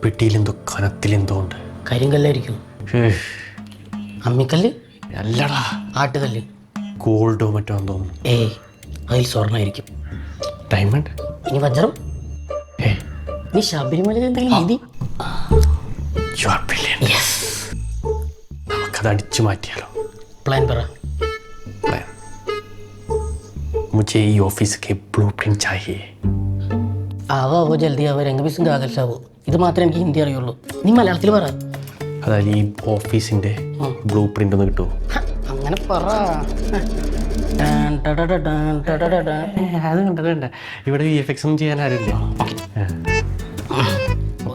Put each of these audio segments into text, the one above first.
പെട്ടിയിലെന്തോ കനത്തിലെന്തോ ഉണ്ട്. കരിങ്കല്ലായിരിക്കും. അമ്മിക്കല്ല് അല്ലടാ, ആട്ടുകല്ല്. ഗോൾഡോ മറ്റോ തോന്നുന്നു. ഏയ് അതിൽ സ്വർണ്ണമായിരിക്കും. ഡയമണ്ട്. ഇനി വജ്രം. നീ ശബരിമലയിൽ എന്തെങ്കിലും എഴുതി? നമുക്കത് അടിച്ചു മാറ്റിയാലോ? പ്ലാൻ പറ. प्लान मुझे ये ऑफिस के ब्लूप्रिंट चाहिए. ആവോ ജൽദി ആവോ, രംഗബിസിൻ്റെ ആകർഷാവോ. ഇത് മാത്രമേ എനിക്ക് ഹിന്ദി അറിയുള്ളൂ. നീ മലയാളത്തിൽ പറ. അതായത് ഈ ഓഫീസിന്റെ ബ്ലൂ പ്രിന്റ് ഒന്ന് കിട്ടുമോ? അങ്ങനെ പറ. അത് കണ്ടത് ഇവിടെ VFX ഒന്നും ചെയ്യാൻ ആരില്ലേ?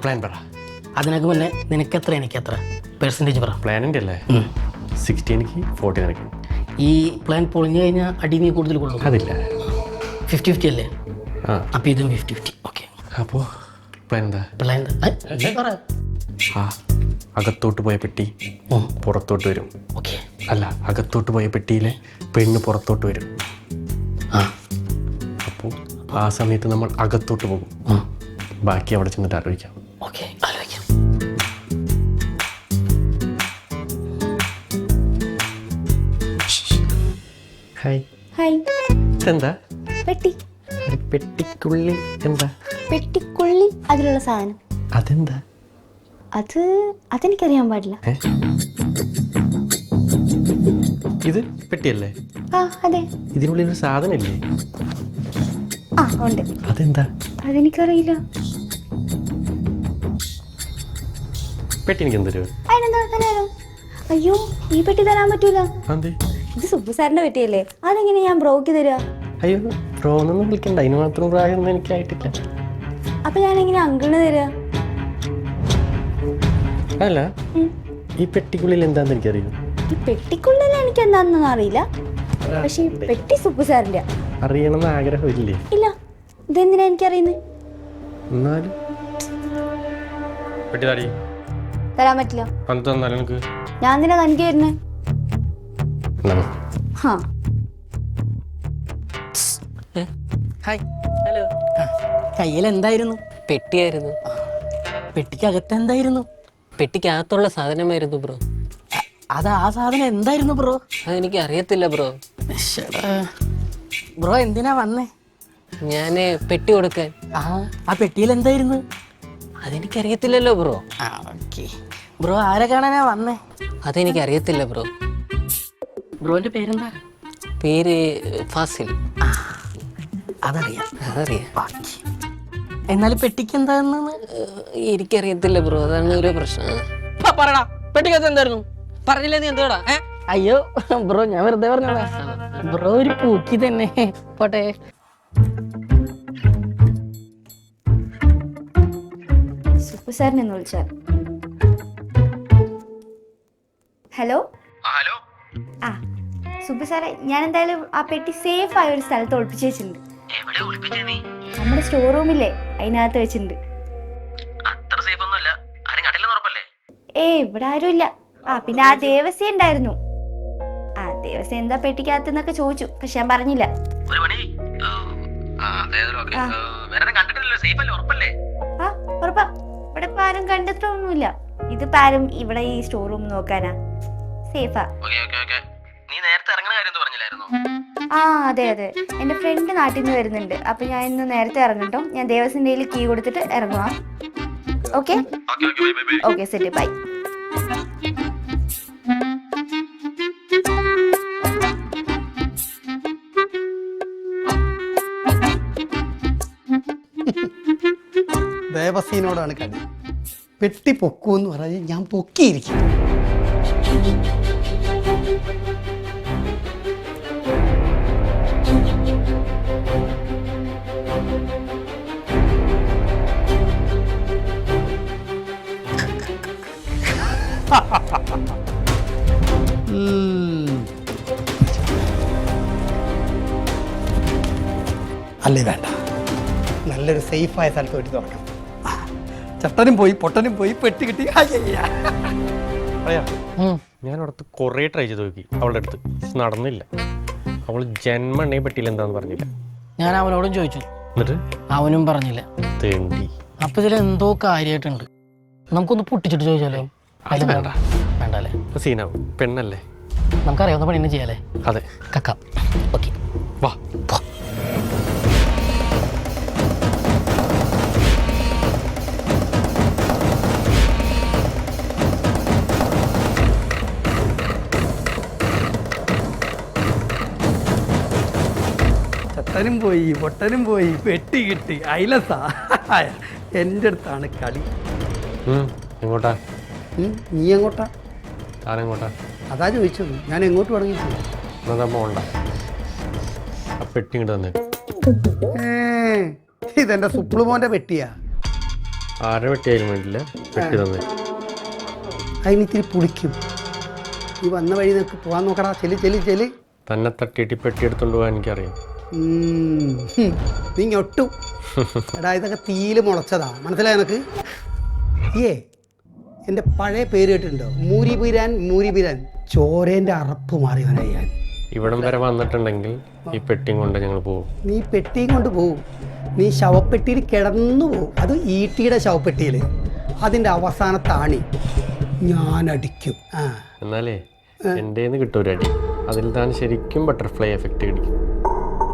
പ്ലാൻ പറ. അതിനൊക്കെ മുന്നേ നിനക്കെത്ര എനിക്കെത്ര പെർസെൻറ്റേജ് പറ. പ്ലാനിൻ്റെ അല്ലേ? 60 എനിക്ക് 40 നിനക്ക്. ഈ പ്ലാൻ പൊളിഞ്ഞു കഴിഞ്ഞാൽ അടി നീ കൂടുതൽ കൊള്ളും. അതില്ല, 50-50 അല്ലേ? അപ്പോൾ ഇതും 50-50. ഓക്കെ, അപ്പോൾ പ്ലാൻ എന്താ? പ്ലാൻ പറ. അകത്തോട്ട് പോയ പെട്ടി പുറത്തോട്ട് വരും. ഓക്കെ. അല്ല, അകത്തോട്ട് പോയ പെട്ടിയിലെ പെണ്ണ് പുറത്തോട്ട് വരും. അപ്പോൾ ആ സമയത്ത് നമ്മൾ അകത്തോട്ട് പോകും. ബാക്കി അവിടെ ചെന്നിട്ട് ആലോചിക്കാം. ഓക്കെ, ആലോചിക്കാം. ഹായ്. ഹായ്. ഇതെന്താ? പെട്ടി. പെട്ടിക്കുള്ളിൽ എന്താ? പെട്ടിക്കുള്ളിൽ അതിലുള്ള സാധനം. അതെന്താ? അതെനിക്കറിയാൻ പാടില്ല. ഇത് പെട്ടിയല്ലേ? ആ അതെ. ഇതിനുള്ളിൽ ഒരു സാധനമില്ലേ? ആ ഉണ്ട്. അതെന്താ? അതെനിക്കറിയില്ല. പെട്ടി എനിക്ക് എന്ത് തരുമോ? അതിനെന്താ തരാനോ? അയ്യോ, ഈ പെട്ടി തരാൻ പറ്റൂല. അതെ, ഇത് സുബ്ബു സാറിന്റെ പെട്ടിയല്ലേ, അതെങ്ങനെ ഞാൻ ബ്രോക്ക് തരാ? അയ്യോ, ബ്രോന്നൊന്നും വിളിക്കണ്ട, അതിന് മാത്രം പ്രായമൊന്നും എനിക്കായിട്ടില്ല. അപ്പൊ ഞാൻ എങ്ങനെ അങ്കിളിന് തരാ? അല്ല, ഈ പെട്ടിക്കുള്ളിൽ എന്താന്ന് എനിക്കറിയാം. ഈ പെട്ടിക്കുള്ളിൽ എനിക്ക് എന്താണെന്നൊന്നും അറിയില്ല, പക്ഷെ ഈ പെട്ടി സുബ്ബു സാറിന്റെ. അറിയണമെന്ന് ആഗ്രഹമില്ലേ? ഇല്ല, ഇതെന്തിനാ എനിക്കറിയുന്നത്? എന്നാലും പെട്ടി താടി തരാൻ പറ്റില്ല. തന്നാലും എനിക്ക് ഞാൻ എന്തിനാ തനിക്ക് വരുന്നത്? ഹായ്. ഹലോ. കയ്യിൽ എന്തായിരുന്നു? പെട്ടിയായിരുന്നു. പെട്ടിക്കകത്ത് എന്തായിരുന്നു? പെട്ടിക്കകത്തുള്ള സാധനമായിരുന്നു ബ്രോ. അത് ആ സാധനം എന്തായിരുന്നു ബ്രോ? അതെനിക്ക് അറിയത്തില്ല ബ്രോ. ബ്രോ എന്തിനാ വന്നേ? ഞാൻ പെട്ടി കൊടുക്കാൻ. ആ പെട്ടിയിൽ എന്തായിരുന്നു? അതെനിക്കറിയത്തില്ലല്ലോ ബ്രോ. ഓക്കെ. ബ്രോ ആരെ കാണാനാ വന്നേ? അതെനിക്കറിയത്തില്ല ബ്രോ. ബ്രോന്റെ പേരെന്താ? പേര് ഫാസിൽ. അതറിയാം. എന്നാലും പെട്ടിക്ക് എന്താന്ന് എനിക്കറിയത്തില്ല ബ്രോ, അതാണ് ഒരു പ്രശ്നം. പറയടാ, പെട്ടിക്കകത്ത് എന്തായിരുന്നു? പറഞ്ഞില്ലേ നീ എന്തോടാ? അയ്യോ ബ്രോ, ഞാൻ വെറുതെ പറഞ്ഞോടാ. ബ്രോ ഒരു പൂക്കി തന്നെ. പോട്ടെ. സുബ്ബു സാറിനെ ഒന്ന് വിളിച്ചാൽ. ഹലോ. ഹലോ. ആ സുബ്ബു സാറേ, ഞാൻ എന്തായാലും ആ പെട്ടി സേഫ് ആയ ഒരു സ്ഥലത്ത് ഒളിപ്പിച്ച് വെച്ചിട്ടുണ്ട്. എവിടെ ഒളിപ്പിച്ചേ നീ? നമ്മുടെ സ്റ്റോർ റൂമില്ലേ, അതിനകത്ത് വെച്ചിട്ടുണ്ട്. അത്ര സേഫ് ഒന്നുമല്ല, ആരും കണ്ടില്ലെന്ന് ഉറപ്പല്ലേ? ഇവിടെ ആരും ഇല്ല. പിന്നെ ആ ദേവസ്യ ഉണ്ടായിരുന്നു. ആ ദേവസ്യ എന്താ പെട്ടിക്കകത്തെന്നൊക്കെ ചോദിച്ചു, പക്ഷെ ഞാൻ പറഞ്ഞില്ല. ഒരു പണി, കണ്ടിട്ടില്ലല്ലോ, സേഫ് അല്ലേ, ഉറപ്പല്ലേ? ഉറപ്പാ. ഇവിടെ ഇപ്പൊ ആരും കണ്ടിട്ടൊന്നുമില്ല. ഇതിപ്പോ ആരും ഇവിടെ ഈ സ്റ്റോർ റൂം നോക്കാനാ, സേഫാ. നീ നേരത്തെ ഇറങ്ങുന്ന കാര്യം പറഞ്ഞില്ലായിരുന്നോ? അതെ അതെ, എന്റെ ഫ്രണ്ട് നാട്ടിൽ നിന്ന് വരുന്നുണ്ട്. അപ്പൊ ഞാൻ ഇന്ന് നേരത്തെ ഇറങ്ങട്ടോ. ഞാൻ ദേവസ്വന്റെ കയ്യിൽ കീ കൊടുത്തിട്ട് ഇറങ്ങുക. Okay okay, set, bye. ദേവസീനോടാണ് കളി. പെട്ടി പൊക്കൂന്ന് പറഞ്ഞ് ഞാൻ പൊക്കിയിരിക്കും. അല്ലേ വേണ്ട, നല്ലൊരു സേഫായ സ്ഥലത്ത് വെട്ടി തുറക്കണം. ചട്ടനും പോയി പൊട്ടനും പോയി പെട്ടി കിട്ടി. ഞാൻ അവിടുത്തെ കുറേ ട്രൈ ചെയ്ത് നോക്കി, അവളുടെ അടുത്ത് നടന്നില്ല. അവൾ ജന്മണ്ണയെ പെട്ടിയില്ല എന്താന്ന് പറഞ്ഞില്ല. ഞാൻ അവനോടും ചോദിച്ചു, എന്നിട്ട് അവനും പറഞ്ഞില്ല. തേണ്ടി. അപ്പൊ ഇതിൽ എന്തോ കാര്യമായിട്ടുണ്ട്. നമുക്കൊന്ന് പൊട്ടിച്ചിട്ട് ചോദിച്ചാലോ? അത് വേണ്ട. വേണ്ട അല്ലേ? സീനാവും, പെണ്ണല്ലേ. നമുക്കറിയാവുന്ന പണി തന്നെ ചെയ്യാല്ലേ? അതെ, കക്കാം. ഓക്കെ, വാ. ചട്ടനും പോയി പൊട്ടനും പോയി പെട്ടി കിട്ടി അയലസാ. എൻ്റെ അടുത്താണ് കളി. എങ്ങോട്ടാ? നീ എങ്ങോട്ടാ? താനെങ്ങോട്ടാ? അതാ ചോദിച്ചത്. ഞാൻ എങ്ങോട്ട് തുടങ്ങിയിട്ട് എന്നാ പോണ്ട. ആ പെട്ടി ഇങ്ങോട്ട് തന്നെ. ഇതെന്റെ സുപ്ലുമോന്റെ പെട്ടിയാ. ആരുടെ പെട്ടിയായാലും വേണ്ടില്ല, പെട്ടി തന്നെ. അതിനിത്തിരി പുളിക്കും. നീ വന്ന വഴി നിനക്ക് പോകാൻ നോക്കടാ. ചെല്. തന്നെ തട്ടിയിട്ട് പെട്ടി എടുത്തോണ്ട് പോകാൻ എനിക്കറിയാം. നീ ഞൊട്ടും. എടാ ഇതൊക്കെ തീയില് മുളച്ചതാ, മനസ്സിലായ നിനക്ക്? എൻ്റെ പഴയ പേര് കേട്ടിട്ടുണ്ടോ? മൂരിപിരാൻ. ചോരേൻ്റെ അറപ്പ് മാറിയവനായി ഞാൻ. ഇവിടം വരെ വന്നിട്ടുണ്ടെങ്കിൽ ഈ പെട്ടിയും കൊണ്ട് ഞങ്ങൾ പോകും. നീ പെട്ടിയും കൊണ്ട് പോവും. നീ ശവപ്പെട്ടിയിൽ കിടന്നു പോവും. അത് ഈട്ടിയുടെ ശവപ്പെട്ടിയിൽ. അതിൻ്റെ അവസാനത്താണി ഞാൻ അടിക്കും. എന്നാലേ എൻ്റെ കിട്ടും ഒരു അടി. അതിൽ താൻ ശരിക്കും ബട്ടർഫ്ലൈ എഫക്റ്റ് കിടിക്കും.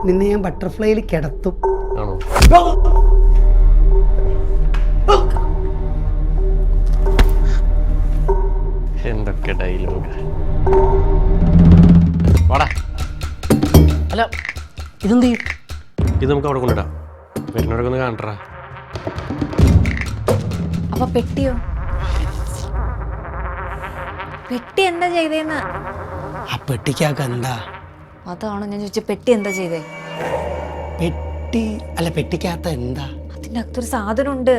നിന്നെ ഞാൻ ബട്ടർഫ്ലൈയിൽ കിടത്തും. ആണോ? എന്തൊക്കെ ഡയലോഗ്. വാടാ. അല്ല ഇതെന്ത് ചെയ്യും? ഇത് നമുക്ക് അവിടെ കൊണ്ടിടാം. വരുന്നവരൊക്കെ ഒന്ന് കാണട്ടാ. അപ്പൊ പെട്ടിയോ? പെട്ടി എന്താ ചെയ്തേന്ന്? ആ പെട്ടിക്കാക്ക എന്താ? അതാണോ ഞാൻ ചോദിച്ച, പെട്ടി എന്താ ചെയ്തേ? പെട്ടിക്കകത്ത് എന്താ? അതിന്റെ അകത്തൊരു സാധനം ഉണ്ട്.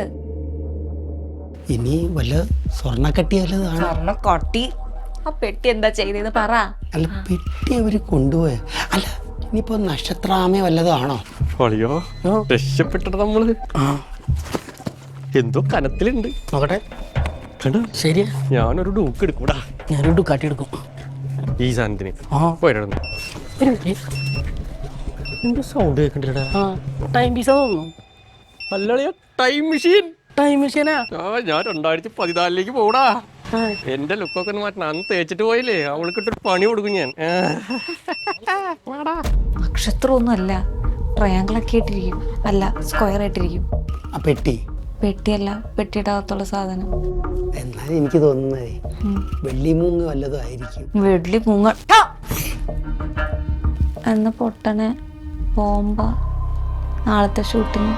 ഇനി വല്ല സ്വർണ്ണക്കട്ടി വല്ലതാണ്? സ്വർണ്ണക്കട്ടി? ആ പെട്ടി എന്താ ചെയ്തേന്ന് പറ. അല്ല പെട്ടി അവര് കൊണ്ടുപോയ? അല്ല ഇനിയിപ്പോ നക്ഷത്രാമേ വല്ലതാണോ? അയ്യോ, രക്ഷപ്പെട്ടിട്ട് നമ്മള് എന്തോ കനത്തിലുണ്ട്. നോക്കട്ടെ. കണ്ടോ? ശരിയാ, ഞാനൊരു ഡൂക്ക് എടുക്കൂടാ. ഞാനൊരു കാട്ടി എടുക്കും. ഈ സാധനത്തിന് പോയിരുന്നു. സൗണ്ട് കേൾക്കണ്ടാ? ടൈം പീസാ തോന്നുന്നു. അല്ലളിയ ടൈം മെഷീൻ. ടൈം മെഷീനാ? ഞാൻ 2014 പോടാ. എന്റെ ലുക്കൊക്കെ ഒന്ന് മാറ്റണം. അന്ന് തേച്ചിട്ട് പോയില്ലേ, അവൾക്കിട്ടൊരു പണി കൊടുക്കും ഞാൻ. നക്ഷത്രമൊന്നും അല്ല, ട്രയാങ്കിൾ ഒക്കെ ആയിട്ടിരിക്കും. അല്ല, സ്ക്വയർ ആയിട്ടിരിക്കും. ആ പെട്ടി? പെട്ടിയല്ല, പെട്ടിയുടെ അകത്തുള്ള സാധനം. എന്നാലും എനിക്ക് തോന്നുന്നേ വെള്ളിമൂങ്ങ് വല്ലതും ആയിരിക്കും. വെള്ളി മൂങ്ങ എന്ന പൊട്ടനെ ബോംബ. നാളത്തെ ഷൂട്ടിങ്.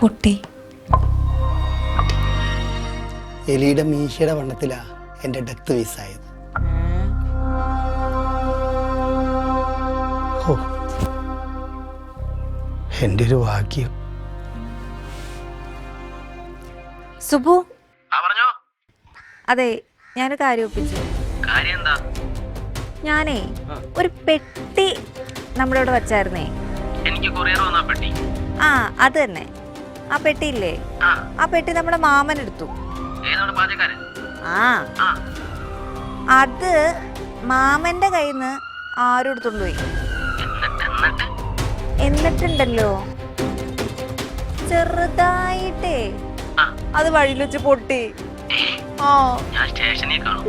പൊട്ടി. എലിയുടെ മീശയുടെ വണ്ണത്തിലാ എൻ്റെ ഡെത്ത് മിസ്സായത്. ഓ, എൻ്റെ ഒരു ഭാഗ്യം. സുബു, പറഞ്ഞോ. അതെ ഞാനൊരു കാര്യം ഒപ്പിച്ചു. കാര്യം എന്താ? ഞാനേ ഒരു പെട്ടി നമ്മുടെ ഇവിടെ വച്ചായിരുന്നേ. എനിക്ക് കൊറിയർ വന്നാ പെട്ടി. ആ അത് തന്നെ, ആ പെട്ടിയില്ലേ, ആ പെട്ടി നമ്മുടെ മാമൻ എടുത്തു. ഏതാണ് പാചകക്കാരൻ? ആ അത് മാമന്റെ കയ്യിൽ നിന്ന് ആരും എടുത്തോണ്ട് പോയി. എന്നിട്ടുണ്ടല്ലോ ചെറുതായിട്ടേ അത് വഴിയിൽ വെച്ച് പൊട്ടി. ഞാൻ സ്റ്റേഷനിൽ കാണും.